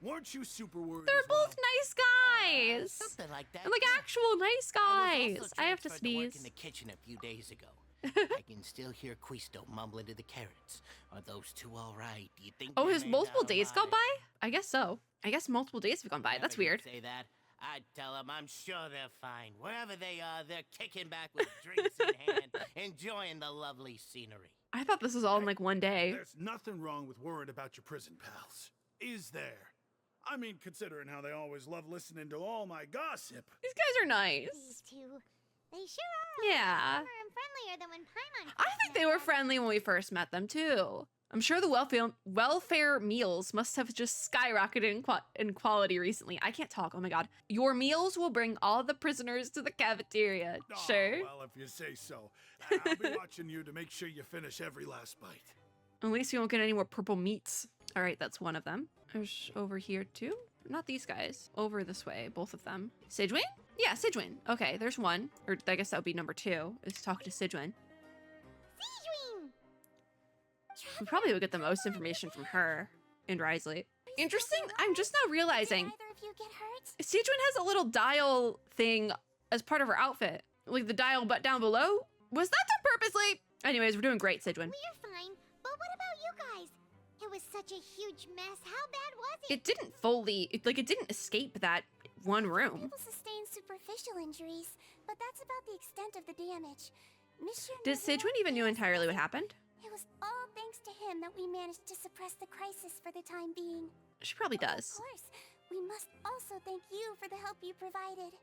Weren't you super worried They're as well? both nice guys. Something like that. Like yeah. actual nice I was guys. also I have to transferred work sneeze. in the kitchen a few days ago. I can still hear Quisto mumbling to the carrots. Are those two all right? Do you think? Oh, they has made multiple out days gone alive? by? I guess so. I guess multiple days have gone by. That's Whenever weird. you'd say that, I'd tell them I'm sure they're fine. Wherever they are, they're kicking back with drinks in hand, enjoying the lovely scenery. I thought this was all in like one day. There's nothing wrong with worrying about your prison pals. Is there? I mean, considering how they always love listening to all my gossip. These guys are nice. these two. They sure are. Yeah. Warmer and friendlier than when Paimon I first think met they were them. friendly when we first met them too. I'm sure the welfare meals must have just skyrocketed in quality recently. I can't talk. Oh my god. Your meals will bring all the prisoners to the cafeteria. Oh, Sure. well, if you say so. I'll be watching you to make sure you finish every last bite. At least we won't get any more purple meats. All right, that's one of them. There's over here too. Not these guys. Over this way, both of them. Sidwin? Yeah, Sidwin. Okay, there's one. Or I guess that would be number 2, is talk to Sidwin. Sidwin! We probably would get the most information from her and Risley. Interesting. I'm just now realizing Did either of you get hurt? Sidwin has a little dial thing as part of her outfit. Like the dial but down below. Was that done purposely? Anyways, we're doing great, Sidwin. We're fine, but what about you guys? It was such a huge mess. How bad was it? It didn't fully, it didn't escape that one room. People sustained superficial injuries, but that's about the extent of the damage. Monsieur Does Sidwin even know entirely what happened? It was all thanks to him that we managed to suppress the crisis for the time being. She probably Of does. course, we must also thank you for the help you provided.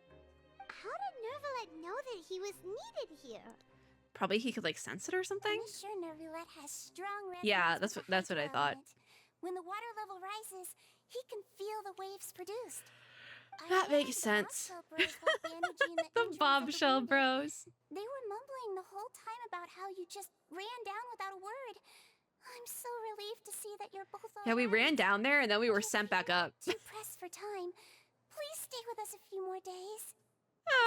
How did Nervalet know that he was needed here? Probably he could like sense it or something. Monsieur Nervalet has strong Yeah, resonance with the that's what I hydro thought. element. When the water level rises, he can feel the waves produced. That I makes heard sense. the bombshell bros were bandaging the The injuries of bombshell wounded. bros. They were mumbling the whole time about how you just ran down without a word. I'm so relieved to see that you're both all Yeah, we right. ran down there and then we were If sent back you're up. Too pressed for time. Please stay with us a few more days.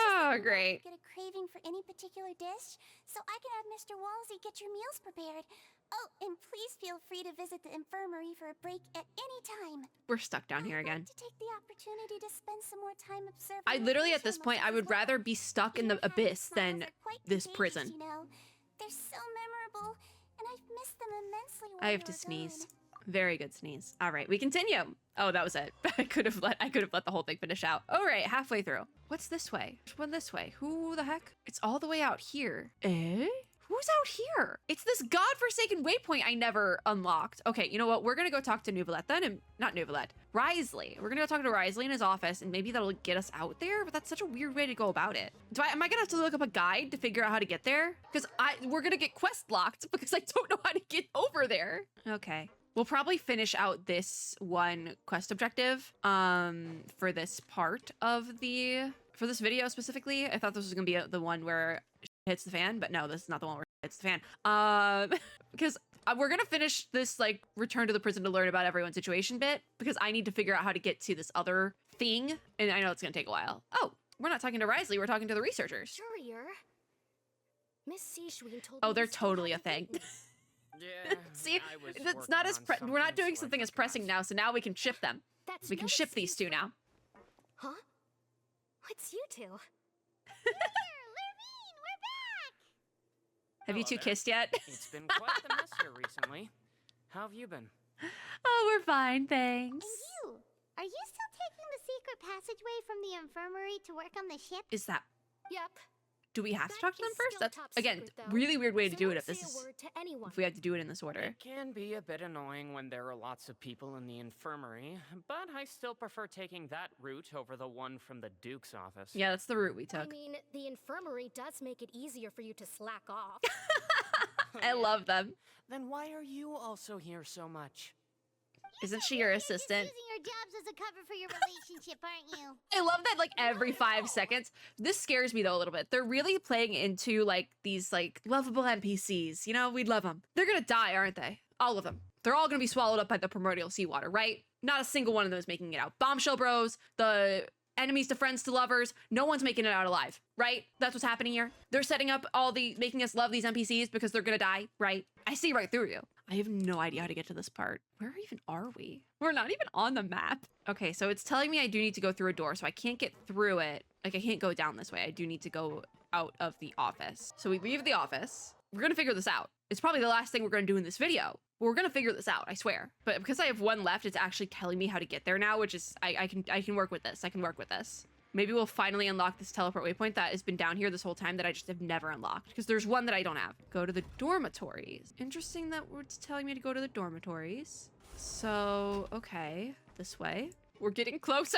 Oh, great. Get a craving for any particular dish, so I can have Mr. Walsey get your meals prepared. Oh, and please feel free to visit the infirmary for a break at any time. We're stuck down here I'd again. like to take the opportunity to spend some more time observing. I the literally, at glacier this point, I monsters would as well. rather be stuck in the Their happy abyss smiles than are quite this contagious, prison. You know. They're so memorable, and I've missed them immensely while I have you to were sneeze. gone. Very good sneeze. All right, we continue. Oh, that was it. I could have let the whole thing finish out. All right, halfway through. What's this way? Which one this way? Who the heck? It's all the way out here. Eh? Who's out here? It's this godforsaken waypoint I never unlocked. Okay, you know what? We're gonna go talk to Nuvalet then, and not Nuvalet, Risley. We're gonna go talk to Risley in his office, and maybe that'll get us out there. But that's such a weird way to go about it. Am I gonna have to look up a guide to figure out how to get there? Because we're gonna get quest locked because I don't know how to get over there. Okay. We'll probably finish out this one quest objective for this part of for this video specifically. I thought this was gonna be the one where shit hits the fan, but no, this is not the one where shit hits the fan. Because we're gonna finish this like return to the prison to learn about everyone's situation bit, because I need to figure out how to get to this other thing, and I know it's gonna take a while. Oh, we're not talking to Risley, we're talking to the researchers. Courier. Miss Seishween told Oh, me they're to stay totally a home thing. with Yeah. See, I was it's not as working on we're not something, doing so I something as forgot. pressing now, so now we can ship them. That's We can no ship these excuse two now. Huh? What's you two? We're mean. We're back. Have you Hello two there. kissed yet? It's been quite the mess here recently. How have you been? Oh, we're fine, thanks. And you? Are you still taking the secret passageway from the infirmary to work on the ship? Is that Yep. Do we have to talk to them is first? still That's, top again, secret, though. really weird way to So do it don't if this say a is, word to anyone. if we have to do it in this order. It can be a bit annoying when there are lots of people in the infirmary, but I still prefer taking that route over the one from the Duke's office. Yeah, that's the route we I took. mean, the infirmary does make it easier for you to slack off. I love them. Then why are you also here so much? Isn't she your assistant? Using your jobs as a cover for your relationship, aren't you? I love that, like, every 5 seconds. This scares me, though, a little bit. They're really playing into, like, these, like, lovable NPCs. You know, we'd love them. They're gonna die, aren't they? All of them. They're all gonna be swallowed up by the primordial seawater, right? Not a single one of them is making it out. Bombshell bros, the enemies to friends to lovers, no one's making it out alive, right? That's what's happening here. They're setting up all the, making us love these NPCs because they're gonna die, right? I see right through you. I have no idea how to get to this part. Where even are we? We're not even on the map. Okay, so it's telling me I do need to go through a door, so I can't get through it. Like, I can't go down this way. I do need to go out of the office. So we leave the office. We're gonna figure this out. It's probably the last thing we're gonna do in this video. But we're gonna figure this out, I swear. But because I have one left, it's actually telling me how to get there now, which is, I can work with this. I can work with this. Maybe we'll finally unlock this teleport waypoint that has been down here this whole time that I just have never unlocked. Because there's one that I don't have. Go to the dormitories. Interesting that it's telling me to go to the dormitories. So, okay. This way. We're getting closer.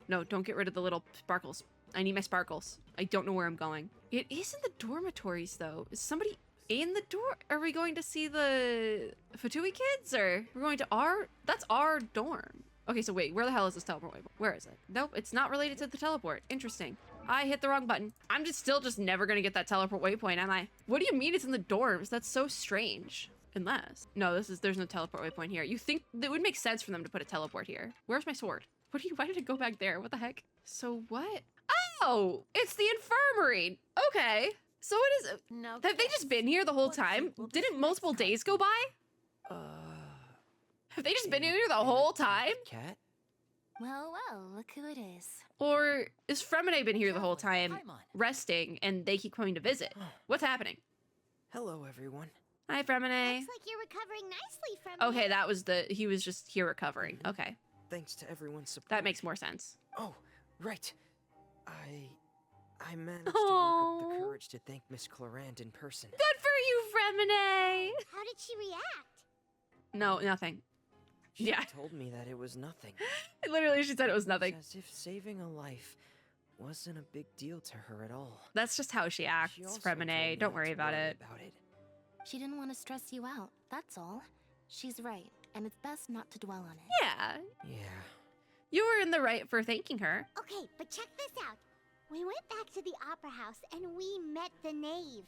No, don't get rid of the little sparkles. I need my sparkles. I don't know where I'm going. It is in the dormitories, though. Is somebody in the door? Are we going to see the Fatui kids? Or we're going to our... That's our dorm. Okay, so wait, where the hell is this teleport waypoint? Where is it? Nope, it's not related to the teleport. Interesting. I hit the wrong button. I'm just still never gonna get that teleport waypoint, am I? What do you mean it's in the dorms? That's so strange. Unless, no, there's no teleport waypoint here. You think that would make sense for them to put a teleport here. Where's my sword? Why did it go back there? What the heck? So what? Oh, it's the infirmary. Okay. So it is, Now, have they just been here the whole time? Didn't multiple days go by? Have they just been here the whole time? Cat? Well, look who it is. Or is Fremine been here the whole time, resting, and they keep coming to visit? What's happening? Hello, everyone. Hi, Fremine. Looks like you're recovering nicely from Okay, that was he was just here recovering. Okay. Thanks to everyone's support. That makes more sense. Oh, right. I managed to work up the courage to thank Miss Clorand in person. Good for you, Fremine! How did she react? No, nothing. She Yeah. told me that it was nothing. Literally, she said it was nothing. As if saving a life wasn't a big deal to her at all. That's just how she acts, She also told me Fremine. Don't not worry to about it. She didn't want to stress you out, that's all. She's right, and it's best not to dwell on it. Yeah. Yeah. You were in the right for thanking her. Okay, but check this out. We went back to the opera house and we met the knave.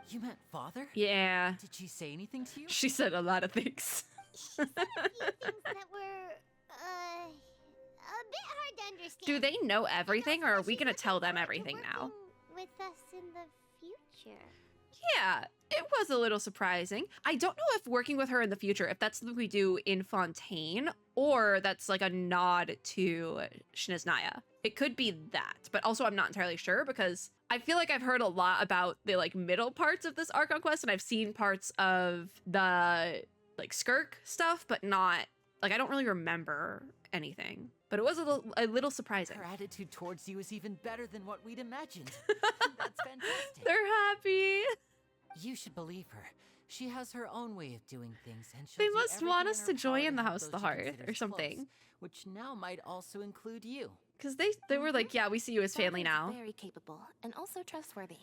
You met Father? Yeah. Did she say anything to you? She said a lot of things. She said a few things that were, a bit hard to understand. Do they know everything, or are we gonna tell them everything now? With us in the future. Yeah, it was a little surprising. I don't know if working with her in the future, if that's something we do in Fontaine, or that's like a nod to Shiniznaya. It could be that, but also I'm not entirely sure because I feel like I've heard a lot about the like middle parts of this Archon quest, and I've seen parts of the like Skirk stuff, but not, like I don't really remember anything. But it was a little surprising. Her attitude towards you is even better than what we'd imagined. That's fantastic. They're happy. You should believe her. She has her own way of doing things, and she'll They do must want everything us in to her join power the help House of the those she Heart considers or something. close, which now might also include you. Because they were like, yeah, we see you as family now. Very capable, and also trustworthy.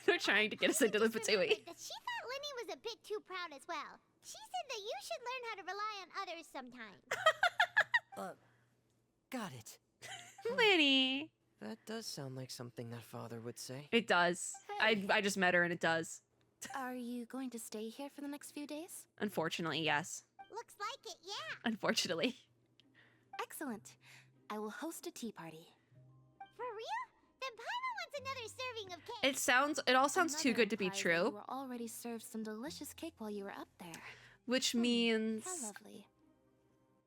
They're trying to get us into the Fatui. That she thought Linny was a bit too proud as well. She said that you should learn how to rely on others sometimes. Got it. Linny. That does sound like something that Father would say. It does. I just met her and it does. Are you going to stay here for the next few days? Unfortunately, yes. Looks like it, yeah. Unfortunately. Excellent. I will host a tea party. For real? Then Paimon wants another serving of cake. It all sounds too good to be Another true. You were already served some delicious cake while you were up there. Which means, How lovely.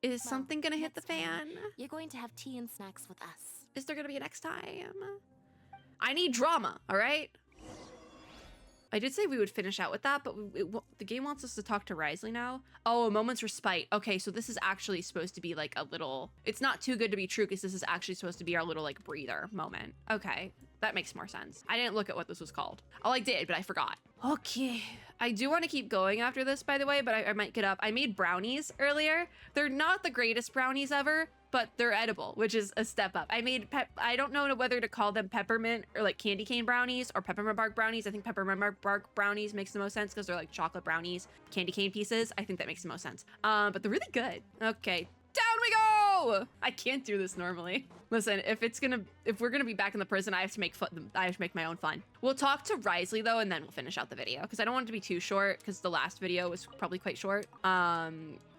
is Well, something gonna hit the next time, fan? You're going to have tea and snacks with us. Is there gonna be a next time? I need drama, all right? I did say we would finish out with that, but the game wants us to talk to Risley now. Oh, a moment's respite. Okay, so this is actually supposed to be like a little, it's not too good to be true because this is actually supposed to be our little like breather moment. Okay, that makes more sense. I didn't look at what this was called. Oh, I did, but I forgot. Okay. I do want to keep going after this, by the way, but I might get up. I made brownies earlier. They're not the greatest brownies ever, but they're edible, which is a step up. I made, I don't know whether to call them peppermint or like candy cane brownies or peppermint bark brownies. I think peppermint bark brownies makes the most sense because they're like chocolate brownies, candy cane pieces. I think that makes the most sense. But they're really good. Okay, down we go! I can't do this normally. Listen, if we're gonna be back in the prison, I have to make my own fun. We'll talk to Risley though, and then we'll finish out the video because I don't want it to be too short because the last video was probably quite short.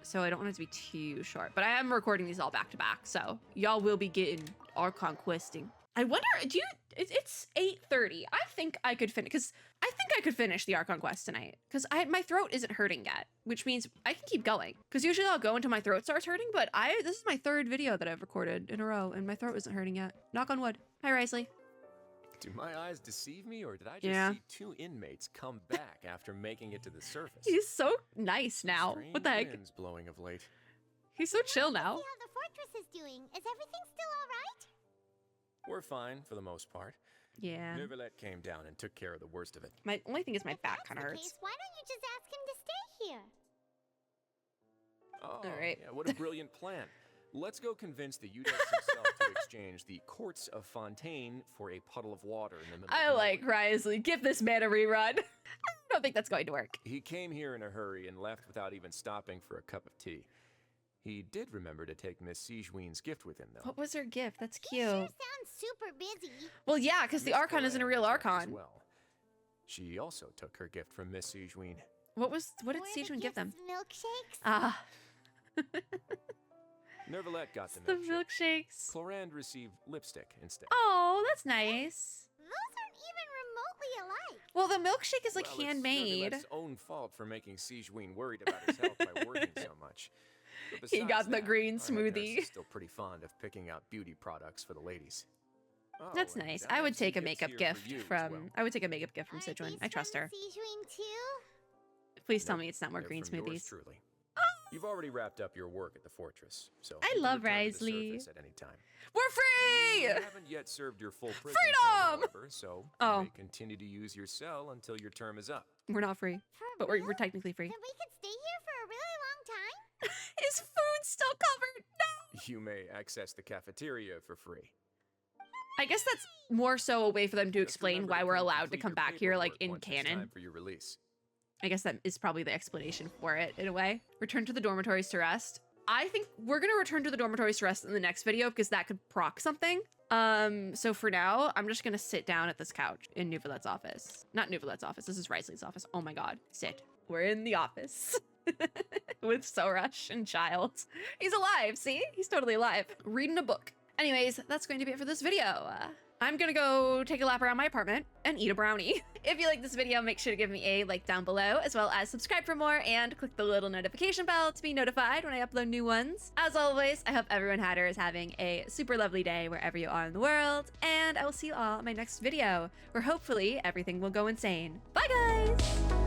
So I don't want it to be too short, but I am recording these all back to back, so y'all will be getting Archon questing. I wonder, it's 8:30. I think I could finish the Archon quest tonight because my throat isn't hurting yet, which means I can keep going. Because usually I'll go until my throat starts hurting, but this is my 3rd video that I've recorded in a row and my throat isn't hurting yet. Knock on wood. Hi, Risley. Do my eyes deceive me, or did I just see 2 inmates come back after making it to the surface? He's so nice now. Strange What the heck? winds blowing of late. He's so chill now. See how the fortress is doing. Is everything still all right? We're fine for the most part. Yeah. Neuvillette came down and took care of the worst of it. My only thing is my back kind of hurts. Case, why don't you just ask him to stay here? Oh, all right. Yeah, what a brilliant plan. Let's go convince the Udex himself to exchange the courts of Fontaine for a puddle of water in the middle I of like Risley. Give this man a rerun. I don't think that's going to work. He came here in a hurry and left without even stopping for a cup of tea. He did remember to take Miss Sigewinne's gift with him, though. What was her gift? That's cute. He sure sounds super busy. Well, yeah, because the Archon isn't a real Archon. Well, she also took her gift from Miss Sigewinne. What did Sigewinne give them? Milkshakes? Ah. Neuvillette got the The milkshake. milkshakes. Clorand received lipstick instead. Oh, that's nice. Those aren't even remotely alike. Well, the milkshake is like Well, handmade. It's Neuvillette's own fault for making Sigewinne worried about his health by working so much. But He got besides the that, green our head nurse smoothie. is still pretty fond of picking out beauty products for the ladies. Oh, That's and nice. I I have would some take a gifts makeup here for gift you as from. well. I would take a makeup gift from Are Sigewinne. these I trust from her. Sigewinne too? Please tell Nope, me it's not more they're green from yours smoothies. truly. You've already wrapped up your work at the fortress, so I you can love return to the Risley. surface at any time. We're free! You haven't yet served your full prison Freedom! term, however, so you may continue to use your cell until your term is up. We're not free, but we're technically free. Then we could stay here for a really long time? Is food still covered? No! You may access the cafeteria for free. I guess that's more so a way for them to Just explain remember why to we're allowed to complete come your back here, like, paperwork in once it's canon. time for your release. I guess that is probably the explanation for it, in a way. Return to the dormitories to rest. I think we're gonna return to the dormitories to rest in the next video because that could proc something. So for now, I'm just gonna sit down at this couch in Neuvillette's office. Not Neuvillette's office, this is Risley's office. Oh my god, sit. We're in the office. With Sorush and Childs. He's alive, see? He's totally alive. Reading a book. Anyways, that's going to be it for this video. I'm gonna go take a lap around my apartment and eat a brownie. If you like this video, make sure to give me a like down below, as well as subscribe for more and click the little notification bell to be notified when I upload new ones. As always, I hope everyone had or is having a super lovely day wherever you are in the world, and I will see you all in my next video, where hopefully everything will go insane. Bye guys!